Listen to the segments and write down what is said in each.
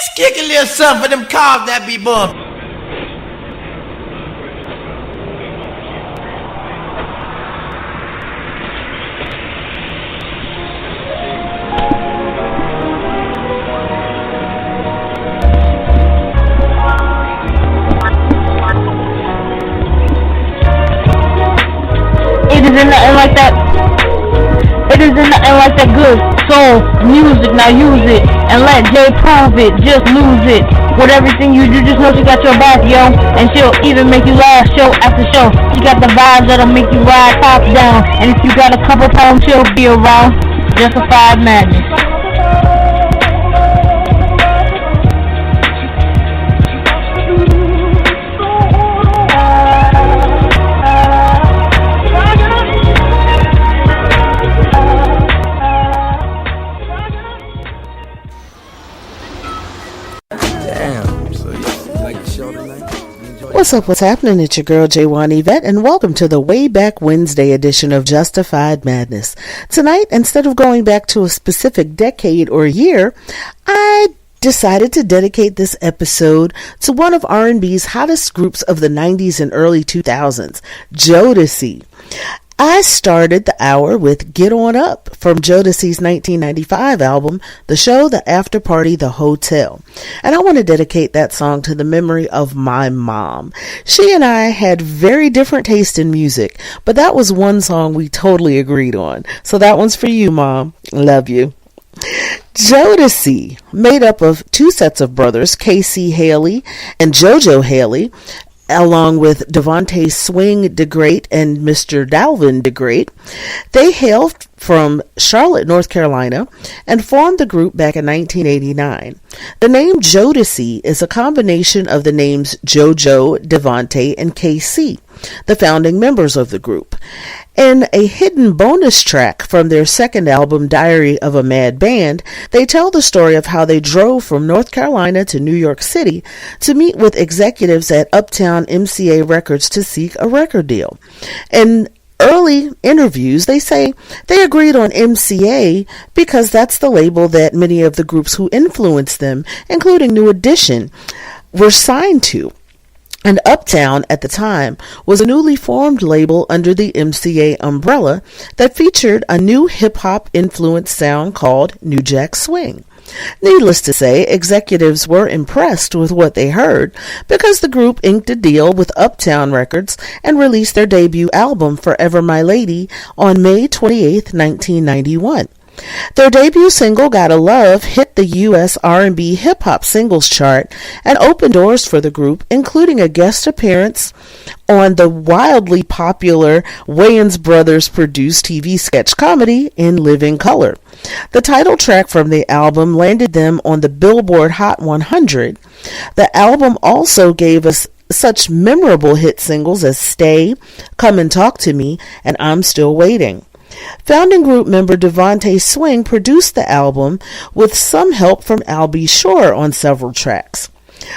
Let's kick a little something for them cars that be bumping. It isn't nothing like that. It isn't nothing like that good soul music. Now use it and let Jay prove it. Just lose it. With everything you do, just know she got your back, yo. And she'll even make you laugh show after show. She got the vibes that'll make you ride top down. And if you got a couple pounds, she'll be around. Justified madness. What's happening? It's your girl, J1 Yvette, and welcome to the Way Back Wednesday edition of Justified Madness. Tonight, instead of going back to a specific decade or year, I decided to dedicate this episode to one of R&B's hottest groups of the 90s and early 2000s, Jodeci. I started the hour with Get On Up from Jodeci's 1995 album, The Show, The After Party, The Hotel. And I want to dedicate that song to the memory of my mom. She and I had very different taste in music, but that was one song we totally agreed on. So that one's for you, Mom. Love you. Jodeci, made up of two sets of brothers, K-C Haley and JoJo Haley, along with Devontae Swing DeGreat and Mr. Dalvin DeGreat. They hail from Charlotte, North Carolina, and formed the group back in 1989. The name Jodeci is a combination of the names JoJo, Devontae, and KC, the founding members of the group. In a hidden bonus track from their second album, Diary of a Mad Band, they tell the story of how they drove from North Carolina to New York City to meet with executives at Uptown MCA Records to seek a record deal. In early interviews, they say they agreed on MCA because that's the label that many of the groups who influenced them, including New Edition, were signed to. And Uptown, at the time, was a newly formed label under the MCA umbrella that featured a new hip-hop influenced sound called New Jack Swing. Needless to say, executives were impressed with what they heard because the group inked a deal with Uptown Records and released their debut album, Forever My Lady, on May 28, 1991. Their debut single, Gotta Love, hit the U.S. R&B hip-hop singles chart and opened doors for the group, including a guest appearance on the wildly popular Wayans Brothers produced TV sketch comedy In Living Color. The title track from the album landed them on the Billboard Hot 100. The album also gave us such memorable hit singles as Stay, Come and Talk to Me, and I'm Still Waiting. Founding group member Devontae Swing produced the album with some help from Al B. Shore on several tracks.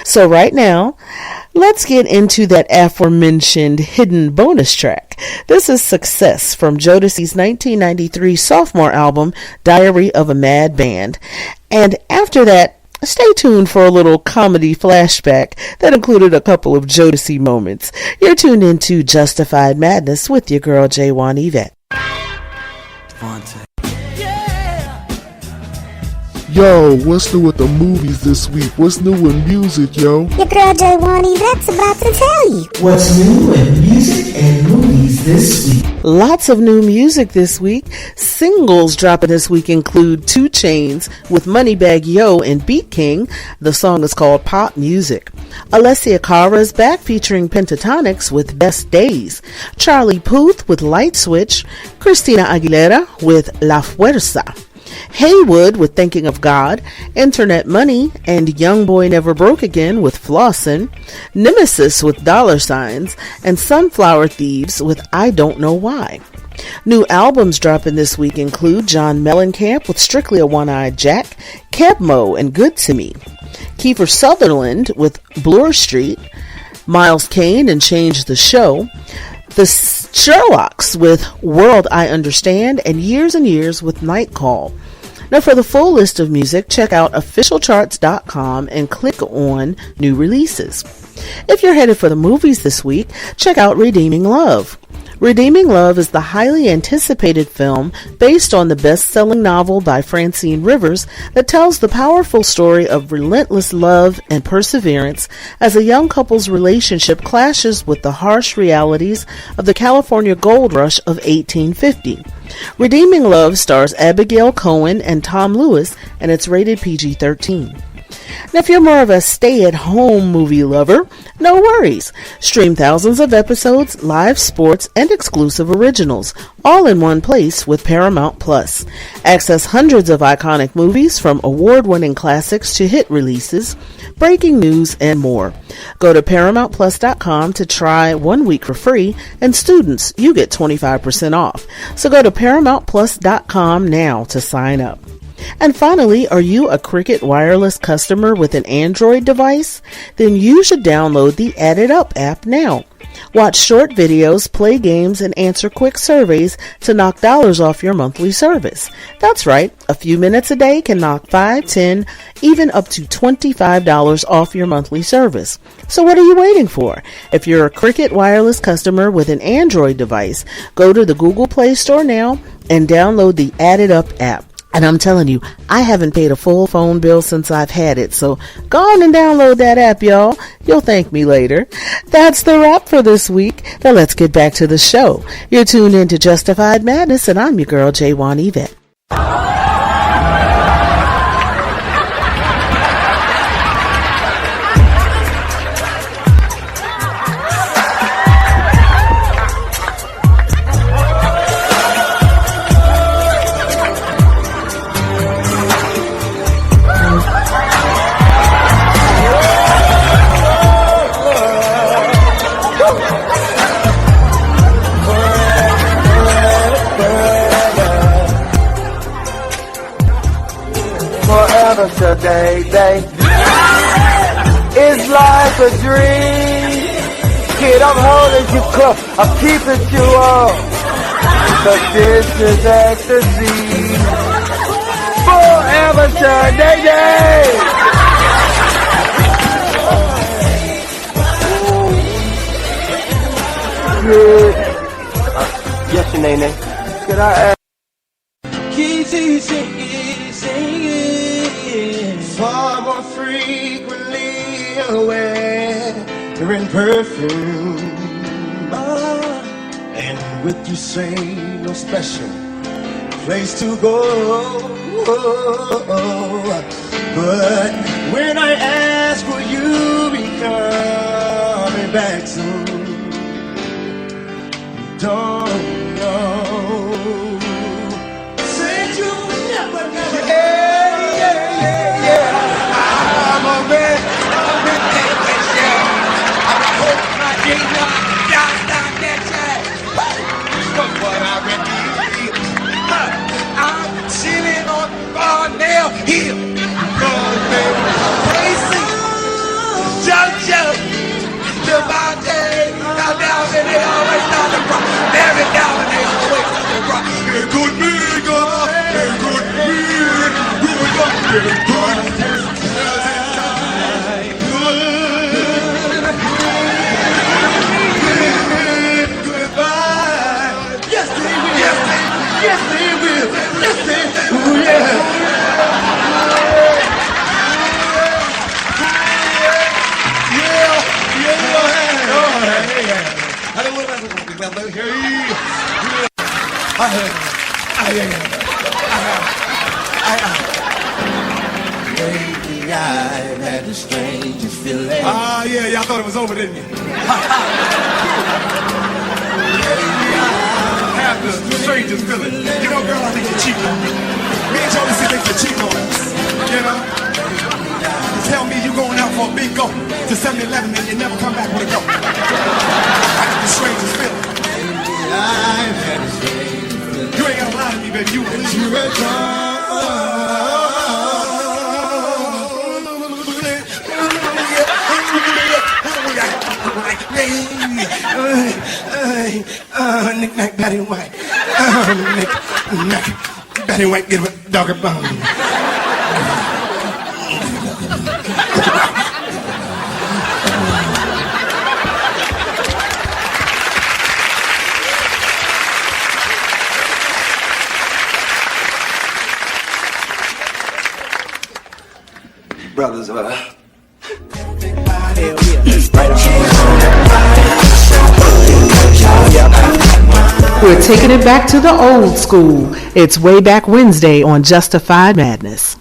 So right now, let's get into that aforementioned hidden bonus track. This is Success from Jodeci's 1993 sophomore album, Diary of a Mad Band. And after that, stay tuned for a little comedy flashback that included a couple of Jodeci moments. You're tuned into Justified Madness with your girl, J1 Yvette. Yo, what's new with the movies this week? What's new in music, yo? Your girl J1 Yvette's about to tell you. What's new in music and movies this week? Lots of new music this week. Singles dropping this week include 2 Chainz with Moneybagg Yo and Beat King. The song is called Pop Music. Alessia Cara is back featuring Pentatonics with Best Days. Charlie Puth with Light Switch. Christina Aguilera with La Fuerza. Haywood with Thinking of God, Internet Money and Youngboy Never Broke Again with Flossin', Nemesis with Dollar Signs, and Sunflower Thieves with I Don't Know Why. New albums dropping this week include John Mellencamp with Strictly a One-Eyed Jack, Kebmo and Good to Me, Kiefer Sutherland with Bloor Street, Miles Kane and Change the Show, The Sherlocks with World I Understand, and Years with Night Call. Now, for the full list of music, check out officialcharts.com and click on New Releases. If you're headed for the movies this week, check out Redeeming Love. Redeeming Love is the highly anticipated film based on the best-selling novel by Francine Rivers that tells the powerful story of relentless love and perseverance as a young couple's relationship clashes with the harsh realities of the California gold rush of 1850. Redeeming Love stars Abigail Cohen and Tom Lewis, and it's rated PG-13. Now, if you're more of a stay-at-home movie lover, no worries. Stream thousands of episodes, live sports, and exclusive originals, all in one place with Paramount Plus. Access hundreds of iconic movies from award-winning classics to hit releases, breaking news, and more. Go to ParamountPlus.com to try 1 week for free, and students, you get 25% off. So go to ParamountPlus.com now to sign up. And finally, are you a Cricket Wireless customer with an Android device? Then you should download the Add It Up app now. Watch short videos, play games, and answer quick surveys to knock dollars off your monthly service. That's right, a few minutes a day can knock $5, $10, even up to $25 off your monthly service. So what are you waiting for? If you're a Cricket Wireless customer with an Android device, go to the Google Play Store now and download the Add It Up app. And I'm telling you, I haven't paid a full phone bill since I've had it. So go on and download that app, y'all. You'll thank me later. That's the wrap for this week. Now let's get back to the show. You're tuned in to Justified Madness, and I'm your girl, J1 Yvette. Today, it's like a dream. Kid, I'm holding you close, I'm keeping you on. Cause this is ecstasy. Forever today. Yes, Sheneneh. Could I ask? Far more frequently aware you're in perfume, and with you say no special place to go. But when I ask, will you be coming back soon? Don't know. Said you never, never. I'm chilling on Varnell Hill. Jojo, Devontae, now down and they always start to cry. Every down and they always start to cry. Hey, good nigga, hey, good nigga, good nigga. Yes, they will. Yes, they will. Ooh, yeah. Lately I've had the strangest feeling. Ah, yeah, y'all thought it was over, didn't you? Have the strangest feeling. You know, girl, I think you're cheating on me. Me and Jodeci think you're cheating on us. You know? You tell me you going out for a big go to 7-Eleven and you never come back with a go. I got the strangest feeling. You ain't gotta lie to me, baby. You Nick, Betty White. Nick, Betty White, get it. Doggy bone. Brothers, We're taking it back to the old school. It's Way Back Wednesday on Justified Madness.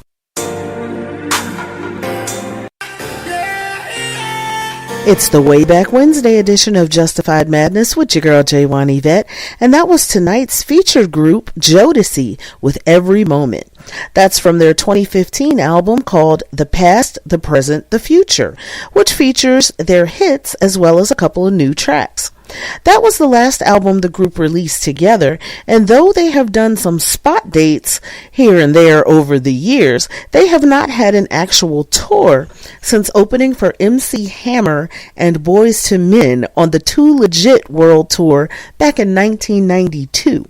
It's the Way Back Wednesday edition of Justified Madness with your girl J1 Yvette, and that was tonight's featured group Jodeci with Every Moment. That's from their 2015 album called The Past, the Present, the Future, which features their hits as well as a couple of new tracks. That was the last album the group released together, and though they have done some spot dates here and there over the years, they have not had an actual tour since opening for MC Hammer and Boyz II Men on the Too Legit World Tour back in 1992.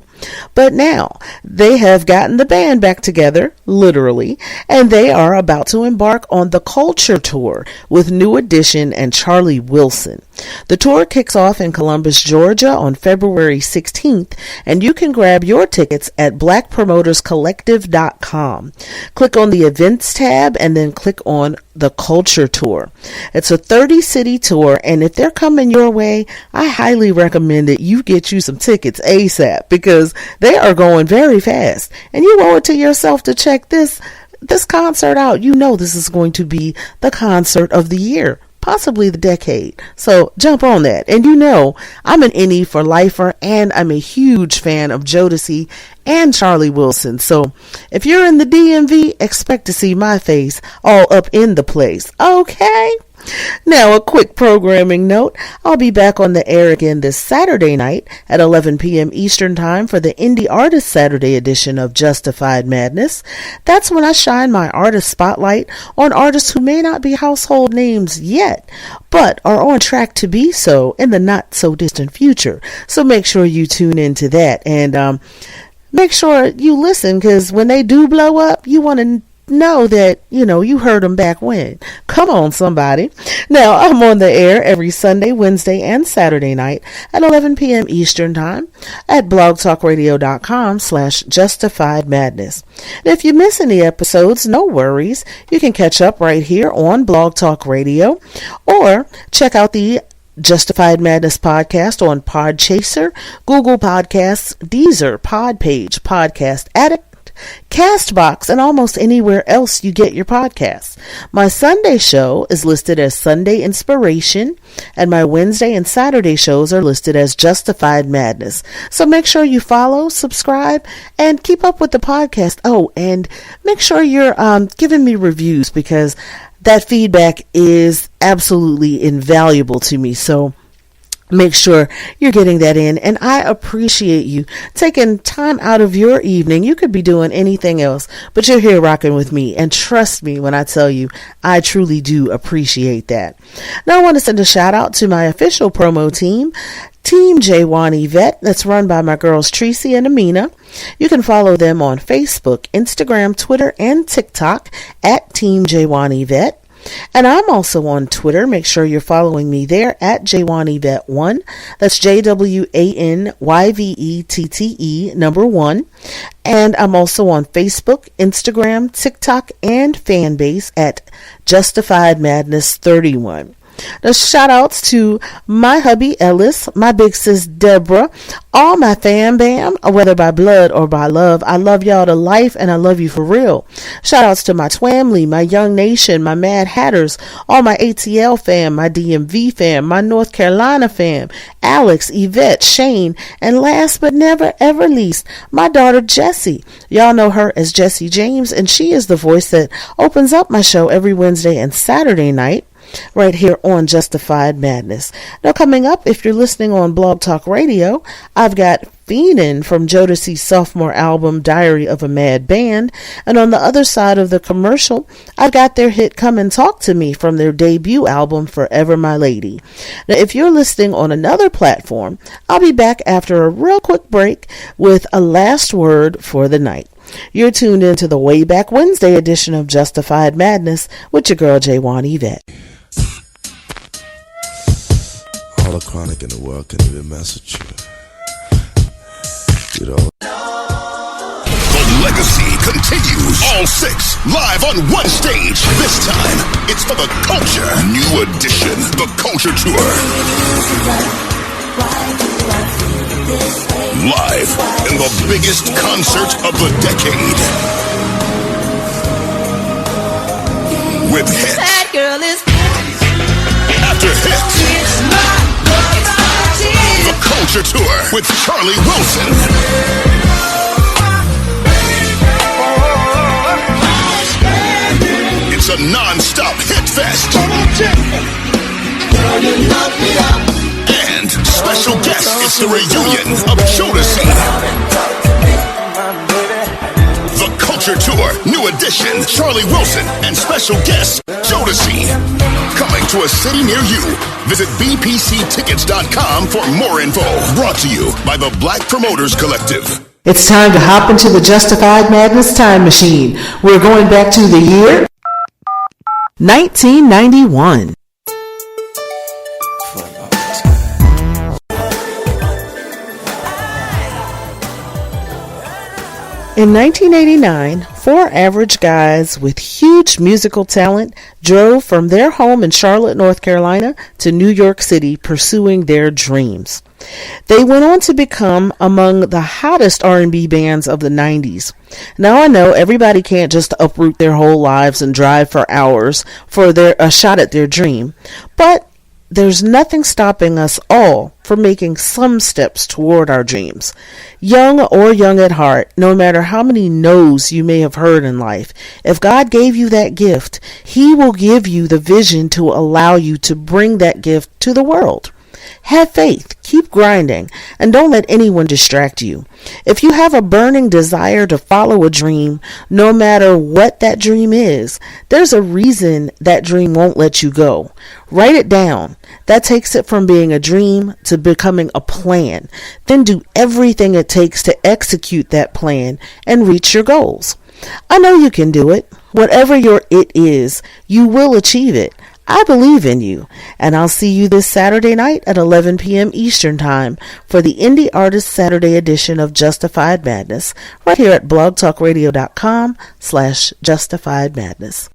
But now they have gotten the band back together, literally, and they are about to embark on the Culture Tour with New Edition and Charlie Wilson. The tour kicks off in Columbus, Georgia on February 16th, and you can grab your tickets at blackpromoterscollective.com. Click on the events tab and then click on the Culture Tour. It's a 30-city tour, and if they're coming your way, I highly recommend that you get you some tickets ASAP because they are going very fast, and you owe it to yourself to check this concert out. You know this is going to be the concert of the year, possibly the decade. So jump on that. And you know I'm an NE for lifer, and I'm a huge fan of Jodeci and Charlie Wilson. So if you're in the DMV, expect to see my face all up in the place. Okay? Now, a quick programming note. I'll be back on the air again this Saturday night at 11 p.m. Eastern Time for the Indie Artist Saturday edition of Justified Madness. That's when I shine my artist spotlight on artists who may not be household names yet, but are on track to be so in the not-so-distant future. So make sure you tune into that, and make sure you listen, because when they do blow up, you want to know that, you heard them back when. Come on, somebody. Now, I'm on the air every Sunday, Wednesday, and Saturday night at 11 p.m. Eastern Time at blogtalkradio.com/justifiedmadness. And if you miss any episodes, no worries. You can catch up right here on Blog Talk Radio, or check out the Justified Madness podcast on Podchaser, Google Podcasts, Deezer, Podpage, Podcast Addict, Castbox, and almost anywhere else you get your podcasts. My Sunday show is listed as Sunday Inspiration, and my Wednesday and Saturday shows are listed as Justified Madness. So make sure you follow, subscribe, and keep up with the podcast. Oh, and make sure you're giving me reviews, because that feedback is absolutely invaluable to me. So make sure you're getting that in, and I appreciate you taking time out of your evening. You could be doing anything else, but you're here rocking with me, and trust me when I tell you, I truly do appreciate that. Now I want to send a shout out to my official promo team, Team J1 Yvette, that's run by my girls Tracy and Amina. You can follow them on Facebook, Instagram, Twitter, and TikTok at Team J1 Yvette. And I'm also on Twitter. Make sure you're following me there at J1Yvette1. That's JWANYVETTE 1. And I'm also on Facebook, Instagram, TikTok, and Fanbase at Justified Madness 31. Now, shout outs to my hubby Ellis, my big sis Deborah, all my fam bam, whether by blood or by love. I love y'all to life, and I love you for real. Shout outs to my Twamley, my Young Nation, my Mad Hatters, all my ATL fam, my DMV fam, my North Carolina fam, Alex, Yvette, Shane, and last but never ever least, my daughter Jessie. Y'all know her as Jessie James, and she is the voice that opens up my show every Wednesday and Saturday night right here on Justified Madness. Now, coming up, if you're listening on Blog Talk Radio, I've got Feenin from Jodeci's sophomore album Diary of a Mad Band, and on the other side of the commercial, I've got their hit Come and Talk to Me from their debut album Forever My Lady. Now, if you're listening on another platform, I'll be back after a real quick break with a last word for the night. You're tuned into the Way Back Wednesday edition of Justified Madness with your girl J1 Yvette. All the chronic in the world can even mess with you. You know. The legacy continues. All six live on one stage. This time, it's for the culture. New edition, the Culture Tour. Live in the biggest concert of the decade. With hits. That girl is after hits. The Culture Tour with Charlie Wilson. It's a non-stop hit fest. And special guest, it's the reunion of Jodeci. The Culture Tour, new edition, Charlie Wilson, and special guest, Jodeci. Coming to a city near you. Visit bpctickets.com for more info. Brought to you by the Black Promoters Collective. It's time to hop into the Justified Madness time machine. We're going back to the year 1991. In 1989, four average guys with huge musical talent drove from their home in Charlotte, North Carolina to New York City pursuing their dreams. They went on to become among the hottest R&B bands of the 90s. Now I know everybody can't just uproot their whole lives and drive for hours for a shot at their dream, but there's nothing stopping us all from making some steps toward our dreams. Young or young at heart, no matter how many no's you may have heard in life, if God gave you that gift, He will give you the vision to allow you to bring that gift to the world. Have faith, keep grinding, and don't let anyone distract you. If you have a burning desire to follow a dream, no matter what that dream is, there's a reason that dream won't let you go. Write it down. That takes it from being a dream to becoming a plan. Then do everything it takes to execute that plan and reach your goals. I know you can do it. Whatever your it is, you will achieve it. I believe in you, and I'll see you this Saturday night at 11 p.m. Eastern Time for the Indie Artist Saturday edition of Justified Madness, right here at blogtalkradio.com/Justified Madness.